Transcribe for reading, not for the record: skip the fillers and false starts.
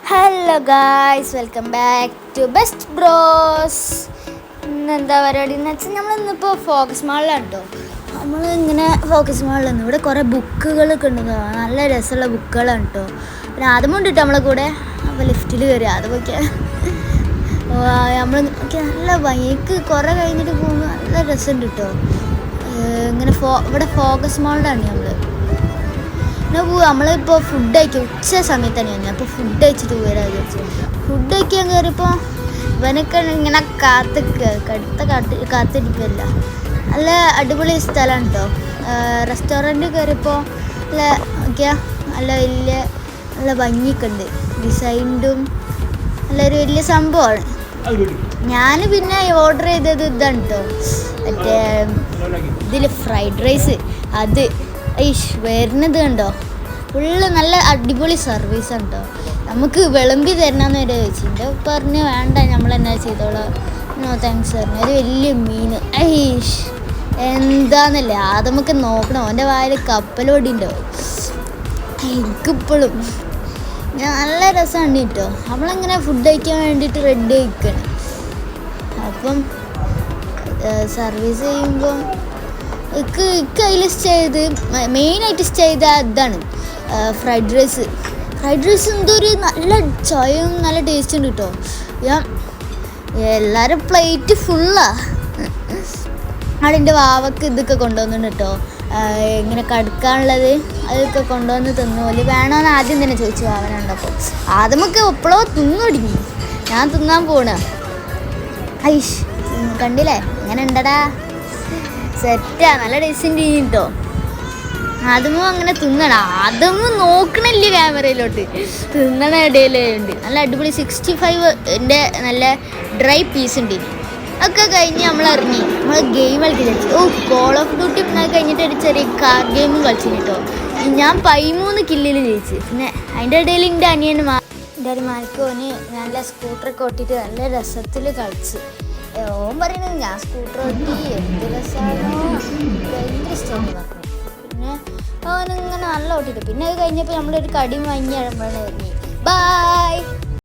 Hello guys, welcome back to best bros. ഇന്നെന്താ പരിപാടി എന്ന് വെച്ചാൽ നമ്മളിന്നിപ്പോൾ ഫോക്കസ് മാളിലാണ് കേട്ടോ. നമ്മളിങ്ങനെ ഫോക്കസ് മാളിൽ ഇവിടെ കുറേ ബുക്കുകളൊക്കെ ഉണ്ടെന്ന്, നല്ല രസമുള്ള ബുക്കുകളാണ് കേട്ടോ. പിന്നെ ആദ്യമുണ്ട് കേട്ടോ നമ്മളെ കൂടെ. അപ്പോൾ ലിഫ്റ്റിൽ കയറി ആദ്യമൊക്കെ നമ്മൾ നല്ല ഭംഗിക്ക് കുറേ കഴിഞ്ഞിട്ട് പോകുമ്പോൾ നല്ല രസമുണ്ട് കേട്ടോ. ഇങ്ങനെ ഇവിടെ ഫോക്കസ് മാളിലാണ് നമ്മളിപ്പോൾ ഫുഡ് കഴിക്കുക ഉച്ച സമയത്താണ് തന്നെ. അപ്പോൾ ഫുഡ് കഴിച്ചിട്ട് പോരാ വിചാരിച്ചു. ഫുഡ് കഴിക്കാൻ കയറിയപ്പോൾ ഇവനൊക്കെ ഇങ്ങനെ കാത്തിരിക്കല്ല. നല്ല അടിപൊളി സ്ഥലമാണ് കേട്ടോ. റെസ്റ്റോറൻറ്റ് കയറിയപ്പോൾ നല്ല വലിയ നല്ല ഭംഗിയൊക്കെ ഉണ്ട്, ഡിസൈൻഡും നല്ലൊരു വലിയ സംഭവമാണ്. ഞാൻ പിന്നെ ഓർഡർ ചെയ്തത് ഇതാണ് കേട്ടോ, മറ്റേ ഇതിൽ ഫ്രൈഡ് റൈസ്. അത് വരുന്നത് കണ്ടോ, ഫുള്ള് നല്ല അടിപൊളി സർവീസാണ് കേട്ടോ. നമുക്ക് വിളമ്പി തരണമെന്ന് വരെ ചോദിച്ചിട്ടുണ്ട്. പറഞ്ഞ് വേണ്ട, നമ്മൾ എന്നാ ചെയ്തോളാം, നോ താങ്ക്സ് പറഞ്ഞു. ഒരു വലിയ മീൻ എന്താന്നല്ലേ അത് നമുക്ക് നോക്കണം. അവൻ്റെ വായിൽ കപ്പലോടി ഉണ്ടാവും. എനിക്കിപ്പോഴും നല്ല രസമാണ് കേട്ടോ. നമ്മളിങ്ങനെ ഫുഡ് കഴിക്കാൻ വേണ്ടിയിട്ട് റെഡി ആയിക്കണം. അപ്പം സർവീസ് ചെയ്യുമ്പം അതിൽ ചെയ്ത് മെയിനായിട്ട് സ്റ്റേ ചെയ്ത ഇതാണ് ഫ്രൈഡ് റൈസ്. എന്തോ ഒരു നല്ല ചൊയയും നല്ല ടേസ്റ്റ് ഉണ്ട് കേട്ടോ. എല്ലാവരും പ്ലേറ്റ് ഫുള്ളാണ്. അവിടെ എൻ്റെ വാവക്ക് ഇതൊക്കെ കൊണ്ടുവന്നിട്ടുണ്ട് കേട്ടോ, ഇങ്ങനെ കടുക്കാനുള്ളത് അതൊക്കെ കൊണ്ടുവന്ന് തിന്നു. പോലെ വേണമെന്ന് ആദ്യം തന്നെ ചോദിച്ചു വാവനുണ്ടപ്പോൾ. ആദ്യമൊക്കെ എപ്പോഴോ തിന്നൊടുങ്ങി. ഞാൻ തിന്നാൻ പോണ കണ്ടില്ലേ എങ്ങനെ ഉണ്ടടാ, സെറ്റാ, നല്ല ടേസ്റ്റിൻ്റെ കേട്ടോ. അതുമോ അങ്ങനെ തിന്നണം, അതുമോ നോക്കണില്ല ക്യാമറയിലോട്ട്, തിന്നണ ഇടയിലുണ്ട്. നല്ല അടിപൊളി 65 നല്ല ഡ്രൈ പീസ് ഉണ്ട്. ഒക്കെ കഴിഞ്ഞ് നമ്മൾ ഗെയിം കളിക്കാൻ കോൾ ഓഫ് ഡ്യൂട്ടി പിന്നെ കഴിഞ്ഞിട്ട് ഒരു ചെറിയ കാർ ഗെയിമും കളിച്ചു കേട്ടോ. ഞാൻ 13 കില്ലിൽ ജയിച്ച്. പിന്നെ അതിൻ്റെ ഇടയിൽ എൻ്റെ അനിയന്മാർക്ക് ഓന് നല്ല സ്കൂട്ടറൊക്കെ ഓട്ടിയിട്ട് നല്ല രസത്തിൽ കളിച്ച്. ഓൻ പറയുന്നത് ഞാൻ സ്കൂട്ടർ ഓട്ടി എന്ത് രസമാണോ, ഭയങ്കര ഇഷ്ടമാണ് പറഞ്ഞു. പിന്നെ അവനിങ്ങനെ നല്ല ഓട്ടിട്ട് പിന്നെ അത് കഴിഞ്ഞപ്പോൾ നമ്മളൊരു കടിയും വാങ്ങി ഇറങ്ങി. ബൈ.